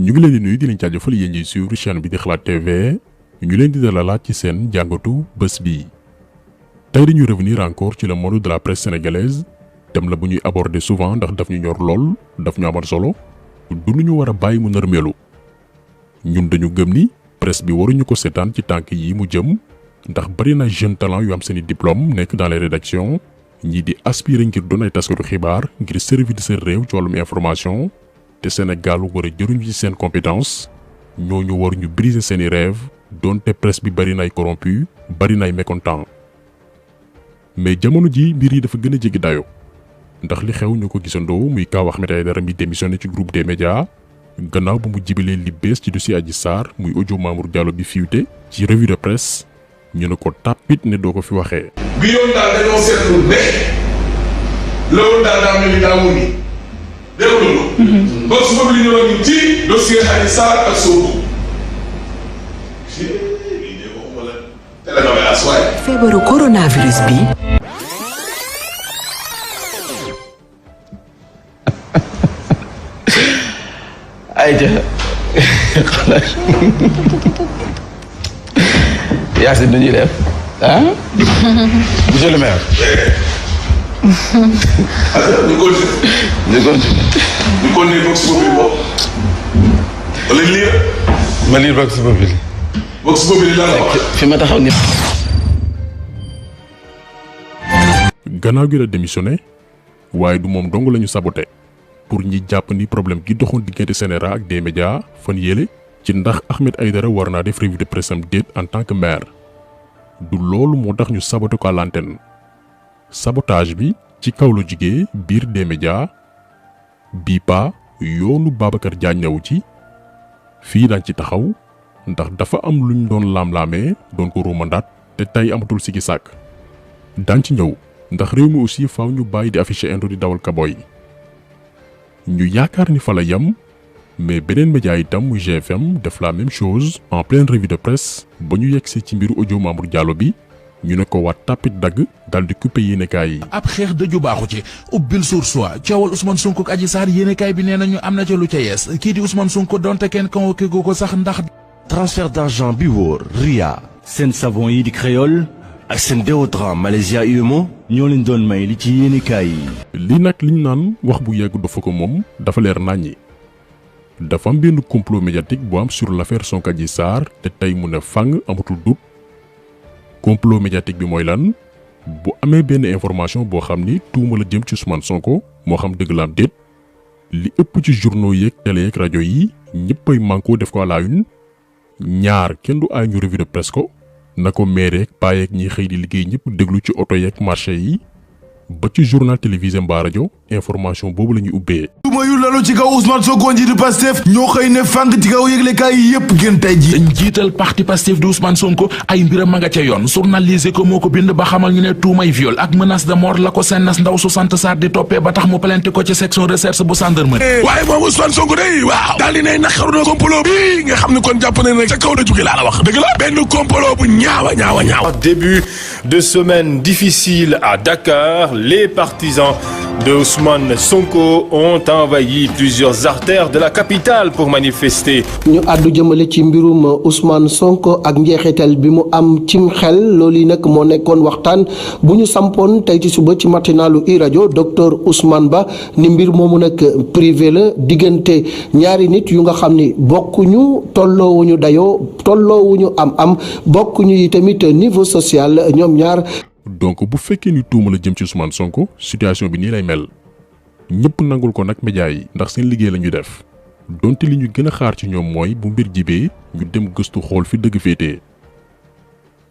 ñu ngi leen di nuyu di leen jaajëfal yéen ñuy suivre chaîne bi di Xalaat TV ñu leen di dalalaat ci seen jàngatu bés bi. tey dañuy revenir encore ci le monde de la presse sénégalaise thème la bu ñuy aborder souvent ndax daf ñu ñor lool daf ñu amal solo du ñu war a bàyyi mu nërmeelu. ñun dañu gëm ni presse bi waruñu ko seetaan ci tànk yi mu jëm ndax bari na jeune talent yu am seeni diplôme nekk dans les rédactions ñii di aspirer ngir doon ay taskatu xibaar ngir servir seen réew ci wàllum information. te Sénégal war a jëruñu ci seen compétence ñooñu waruñu briser seeni rêve donte presse bi bari na ay corrompu bari na ay mécontent mais jamono ji mbir yi dafa gën a jéggi dayo ndax li xew ñu ko gisandoo muy kaw Ahmed Aïdara mi démissionné ci groupe des médias gannaaw ba mu jibalee li bees ci dossier Adji Sarr muy audio Mamour Diallo bi fuité ci revue de presse ñu ne ko tàppit ne doo ko fi waxee. bi yoon daal dañoo seetlu ne loolu daal daa mel ni daa wuni dégg nga. su ma ñëwoon ñu ci dossier Adji Sarr ak Sonko. feebaru coronavirus bi. ayca Yacine nu ñuy def ah. monsieur le maire. ñu continuer Vox Populi boobu. wala lire. ma lire Vox Populi. Vox Populi lan la wax. fi ma taxaw nii. gannaaw gi la démissionné waaye du moom dong lañu saboté pour ñi jàpp ni problème gi doxoon diggante CNRA ak des médias fan yéele ci ndax Ahmed Aïdara war naa def revue de presse am déet en tant que maire du loolu moo tax ñu saboté ko à l'antenne. sabotage bi ci kaw la jugee biir des médias bii pa yoonu Babacar Diagne newu ci fii dañ ci taxaw ndax dafa am luñ doon laam-laamee doon ko ruumandaat te tey amatul sikki sàkk dañ ci ñëw ndax réew mi aussi faaw ñu bàyyi di afficher indo di dawal kaboy ñu yaakaar ni fa la yem mais beneen média itam muy GFM def la même chose en pleine revue de presse ba ñu yegsee ci mbiru audio Mamour Diallo bi ñu ne ko waat tàppit dagg dal di coupé yéenekaay yi. ab xeex dëju baaxu ci ubbil Source A coowal Ousmane Sonko ak Adji Sarr yéenekaay bi nee nañu am na ca lu ca yees kii di Ousmane Sonko donte kenn convoqué ko sax ndax. transfert d'argent bi wóor Ria. seen savon yi di créole ak seen déodorant Malaysia UMO ñoo leen doon may li ci yéenekaay yi. lii nag liñ naan wax bu yegg dafa ko moom dafa leer naññi dafa am benn complot médiatique bu am sur l'affaire Sonko Adji Sarr te tey mu ne fang amatul doute. complot médiatique bi mooy lan bu amee benn information boo xam ni tuuma la jëm ci Ousmane Sonko moo xam dëgg la am déet li ëpp ci journaux yeeg télé yeeg rajo yi ñëppay manko def ko à la une ñaar kenn du aay ñu revue de presse ko na ko maire yeeg paa yeeg ñiy xëy di liggéey ñëpp déglu ci oto yeeg marché yi ba ci journal télévisé mbaa rajo information boobu la ñuy ubbee. tuuma yu lalu ci kaw Ousmane Sonko njiitu Pastef ñoo xëy ne fang ci kaw yëglekaay yi yëpp gën tey ji njiital parti Pastef di Ousmane Sonko ay mbiram ma nga ca yoon journalisé ko moo ko bind ba xamal ñu ne tuumay viol ak menace de mort la ko sennas ndaw su sant Sarr di toppee ba tax mu plainte ko ci section recherche bu gendarmerie. waaye moom Ousmane Sonko day waaw daal di ne naqaru na complot bi nga xam ne kon jàpp nañ rek ca kaw la jóge laa la wax dëgg la benn complot bu ñaawa. Début de semaine difficile à Dakar, les partisans de Ousmane Sonko ont envahi plusieurs artères de la capitale pour manifester. ñu àddu jëmale ci mbirum Ousmane Sonko ak njeexital bi mu am cim xel loolu yi nag moo nekkoon waxtaan bu ñu sampoon tey ci suba ci matinalu i-radio docteur Ousmane Ba ni mbir moomu nag privé la diggante ñaari nit yu nga xam ni bokkuñu tolloowuñu dayoo tolloowuñu am bokkuñu yi tamit niveau social ñoom ñaar. donc bu fekkee ni tuuma la jëm ci Ousmane Sonko situation bi nii lay mel ñëpp nangul ko nag média yi ndax seen liggéey la ñu def donte li ñu gën a xaar ci ñoom mooy bu mbir jibee ñu dem gëstu xool fi dëgg féetee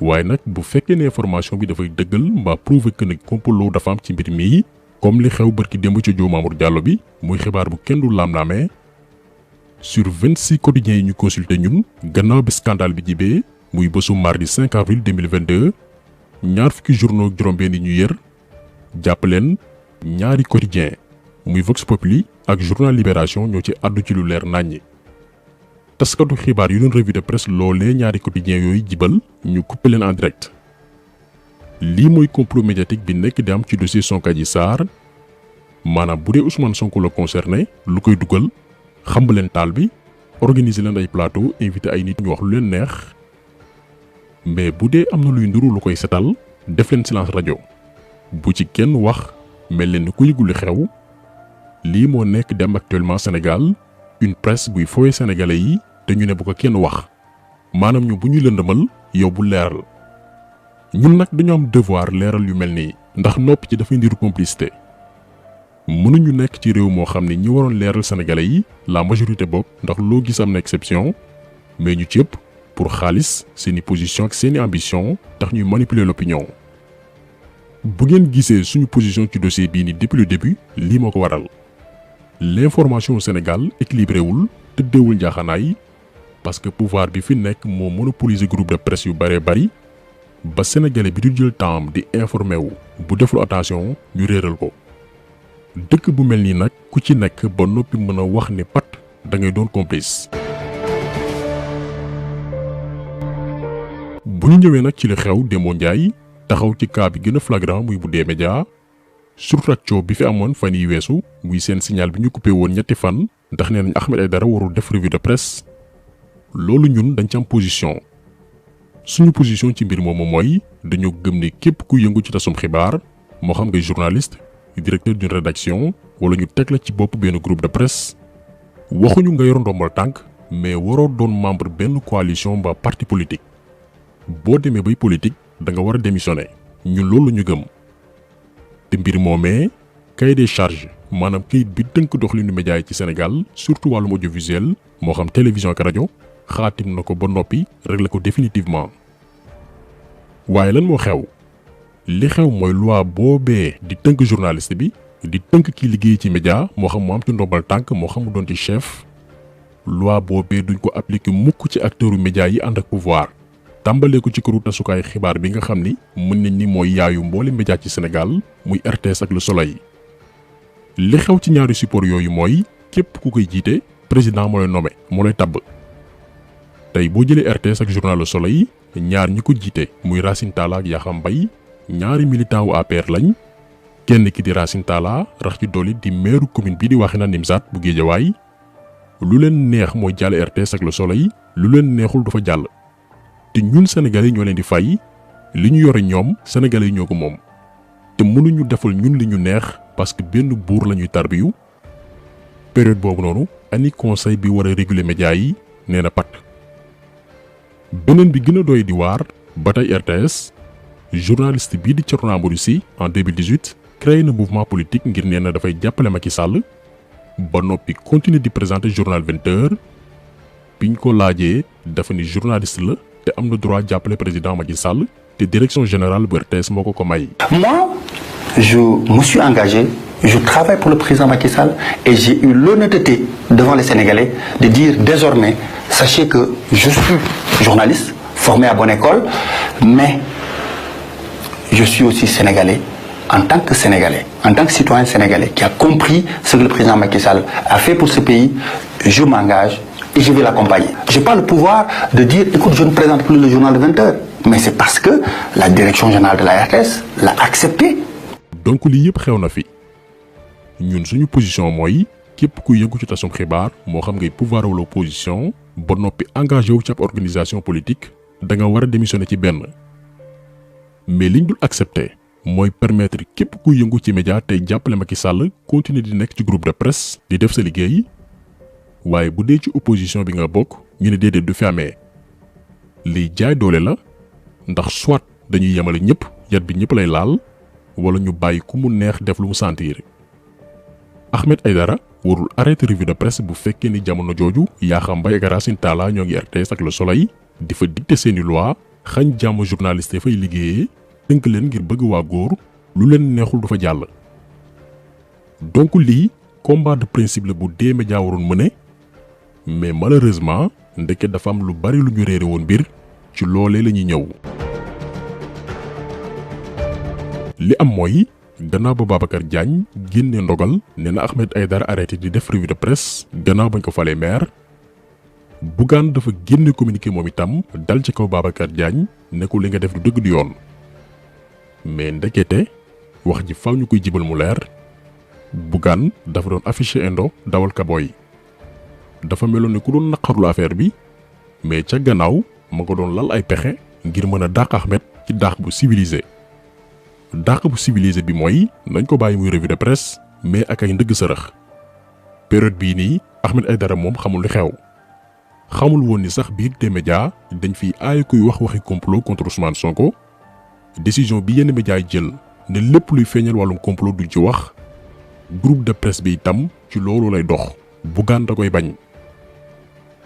waaye nag bu fekkee ne information bi dafay dëggal mbaa prouver que ne complot dafa am ci mbir mii comme li xew barki démb ci audio Mamour Diallo bi muy xibaar bu kenn du laam-laamee sur 26 quotidiens yi ñu consulté ñun gannaaw bi scandale bi jibee muy bésu mardi 5 avril 2022 ñaar fukki journaux ak juróom-benn yi ñu yër jàpp leen ñaari quotidien muy Vox Populi ak journal Libération ñoo ci àddu ci lu leer naññi taskatu xibaar yu doon revue de presse loolee ñaari quotidien yooyu jibal ñu coupé leen en direct lii mooy complot médiatique bi nekk di am ci dossier Sonko Adji Sarr maanaam bu dee Ousmane Sonko la concerné lu koy dugal xambaleen taal bi organiser leen ay plateau invité ay nit ñu wax lu leen neex mais bu dee am na luy nduru lu koy setal def leen silence rajo bu ci kenn wax mel leen ni ku yëgul li xew lii moo nekk dem actuellement Sénégal une presse buy fooye sénégalais yi te ñu ne bu ko kenn wax maanaam ñu bu ñuy lëndëmal yow bu leeral ñun nag dañu am devoir leeral yu mel nii ndax noppi ci dafay ndiru complicité mënuñu nekk ci réew moo xam ne ñi waroon leeral sénégalais yi la majorité bokk ndax loo gis am na exception mais ñu ci ëpp pour xaalis seeni position ak seeni ambition tax ñuy manipuler l'opinion bu ngeen gisee suñu position ci dossier bii ni depuis le début lii moo ko waral l'information au Sénégal équilibré wul tëddeewul njaaxanaay parce que pouvoir bi fi nekk moo monopoliser groupe de presse yu bëree bëri ba sénégalais bi du jël temps di informé wu bu deful attention ñu réeral ko dëkk bu mel nii nag ku ci nekk ba noppi mën a wax ne pat da ngay doon complice. bu ñu ñëwee nag ci li xew Demba Ndiaye taxaw ci cas bi gën a flagrant muy bu D-Média surtout ak coow bi fi amoon fan yi weesu muy seen signal bi ñu coupé woon ñetti fan ndax nee nañ Ahmed Aïdara warul def revue de presse loolu ñun dañ ci am position suñu position ci mbir moomu mooy dañoo gëm ne képp ku yëngu ci tasum xibaar moo xam ngay journaliste directeur d'une rédaction wala ñu teg la ci bopp benn groupe de presse waxuñu nga yor ndombal tànk mais waroo doon membre benn coalition ba parti politique boo demee bay politique da nga war a démissionner ñun loolu ñu gëm te mbir moomee cahier des charges maanaam kayit bi tënk doxalinu média yi ci Sénégal surtout wàllum audiovisuel moo xam télévision ak rajo xaatim na ko ba noppi régler ko définitivement waaye lan moo xew li xew mooy loi boobee di tënk journaliste bi di tënk ki liggéey ci média moo xam mu am ci ndombal tànk moo xam mu doon ci chef loi boobee duñ ko appliquer mukk ci acteuru média yi ànd ak pouvoir tàmbalee ko ci këru tasukaay xibaar bi nga xam ni mën nañ ni mooy yaayu mboole média ci Sénégal muy RTS ak Le Soleil li xew ci ñaari support yooyu mooy képp ku koy jiite président moo lay nommé moo lay tabb tey boo jëlee RTS ak journal Le Soleil ñaar ñi ko jiite muy Racine Talla ak Yakham Mbaye ñaari militant wu APR lañ kenn ki di Racine Talla rax ci dolli di maire commune bi di Wakhinane Nimzatt bu Guédiawaye lu leen neex mooy jàll RTS ak Le Soleil lu leen neexul du fa jàll te ñun sénégalais ñoo leen di fay li ñu yore ñoom sénégalais ñoo ko moom te mënuñu defal ñun li ñu neex parce que benn buur la ñuy tarbiyu période boobu noonu ani conseil bi war a réguler média yi nee na pat beneen bi gën a doy di waar ba tey RTS journaliste bii di Thierno Amadou Sy en 2018 créé na mouvement politique ngir nee na dafay jàppale Macky Sall ba noppi continuer di présenter journal 20h biñ ko laajee dafa ni journaliste la te am na droit jàppale président Macky Sall te direction générale bu RTS moo ko may. Moi, je me suis engagé, je travaille pour le président Macky Sall et j'ai eu l'honnêteté devant les Sénégalais de dire désormais, sachez que je suis journaliste, formé à bonne école, mais je suis aussi sénégalais en tant que sénégalais, en tant que citoyen sénégalais qui a compris ce que le président Macky Sall a fait pour ce pays. Je m'engage et je vais l'accompagner. Je n'ai pas le pouvoir de dire, écoute, je ne présente plus le journal de 20h. Mais c'est parce que la direction générale de la RTS l'a accepté. Donc lii yëpp xew na fi ñun suñu position mooy képp ku yëngu ci tasum xibaar moo xam ngay pouvoir wala opposition ba noppi engagé wu ci ab organisation politique da nga war a démissionner ci benn mais liñ dul accepté mooy permettre képp ku yëngu ci média tey jàppale Macky Sall continuer di nekk ci groupe de presse di def sa liggéey waaye bu dee ci opposition bi nga bokk ñu ne déedéet du fi amee liy jaay doole la ndax soit dañuy yemale ñëpp yat bi ñëpp lay laal wala ñu bàyyi ku mu neex def lu mu sentir Ahmed Aïdara warul arrêter revue de presse bu fekkee ni jamono jooju Yakham Mbaye ak Racine Talla ñoo ngi RTS ak Le Soleil di fa dicter seeni loi xañ jàmm journaliste fay liggéeyee tënk leen ngir bëgg waa góor lu leen neexul du fa jàll. donc lii combat de principe la bu D-Média waroon mëne mais malheureusement ndeke dafa am lu bari lu ñu réere woon mbir ci loolee la ñuy ñëw. li am mooy gannaaw ba Babacar Diagne génne ndogal nee na Ahmed Aïdara arrêté di def revue de presse gannaaw bañ ko falee maire Bougane dafa génne communiqué moom itam dal ci kaw Babacar Diagne ne ko li nga def du dëgg du yoon mais ndekete wax ji faaw ñu koy jibal mu leer Bougane dafa doon affiché indo dawal kaboy dafa meloon ne ku doon naqarlu affaire bi mais ca gannaaw ma ko doon lal ay pexe ngir mën a dàq Ahmed ci dàq bu civilisé. dàq bu civilisé bi mooy nañ ko bàyyi muy revue de presse mais ak ay ndëgg sërëx. période bii nii Ahmed Aïdara moom xamul li xew xamul woon ni sax biir des médias dañ fiy aay kuy wax waxi complot contre Ousmane Sonko. décision bi yenn médias yi jël ne lépp luy feeñal wàllum complot duñ ci wax groupe de presse bi itam ci loolu lay dox. Bougane da koy bañ.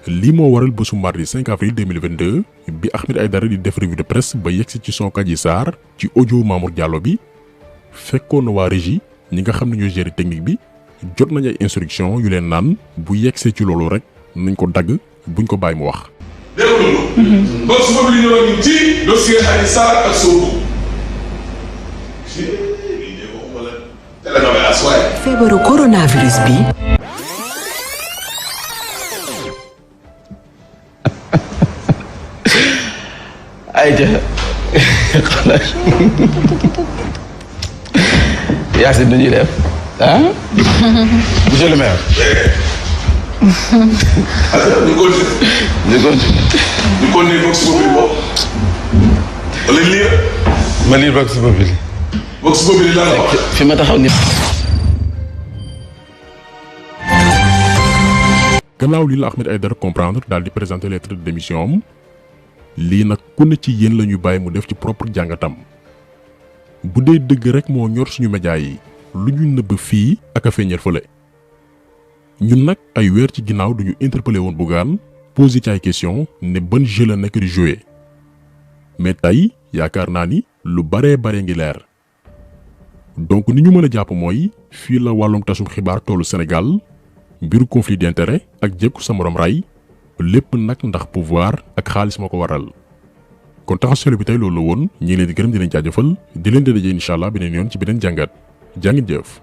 lii moo waral bésu mardi 5 avril 2022 bi Ahmed Aïdara di def revue de presse ba yegsi ci son Adji Sarr ci audio Mamour Diallo bi fekkoon na waa régie ñi nga xam ne ñoo gérer technique bi jot nañ ay instruction yu leen naan bu yegsee ci loolu rek nañ ko dagg buñ ko bàyyi mu wax. dégg nga su ma li ñëwoon ñu ci dossier Adji Sarr ak Sonko. feebaru coronavirus bi. ayca Yacine nu ñuy def ah monsieur le maire. ñu continuer Vox Populi boobu. wala lire. ma lire Vox Populi. Vox Populi lan la wax. fi ma taxaw nii. gannaaw lii la Ahmed Aïdara comprendre daal di présenter lettre de démission am lii nag ku ne ci yéen la ñu bàyyi mu def ci propre jàngatam bu dee dëgg rek moo ñor suñu média yi lu ñu nëbb fii ak a feeñal fële ñun nag ay weer ci ginnaaw duñu interpellé woon Bougane posé ci ay question ne ban jeu la nekk di jouer mais tey yaakaar naa ni lu baree ngi leer donc ni ñu mën a jàpp mooy fii la wàllum tasum xibaar tollu Sénégal mbiru conflit d'intérêt ak jekku sa morom ray lépp nag ndax pouvoir ak xaalis moo ko waral kon taxaw seetlu bi tey loolu la woon ñi ngi leen di gërëm di leen jaajëfal di leen di daje incha allah beneen yoon ci beneen jàngat jàngin jëf.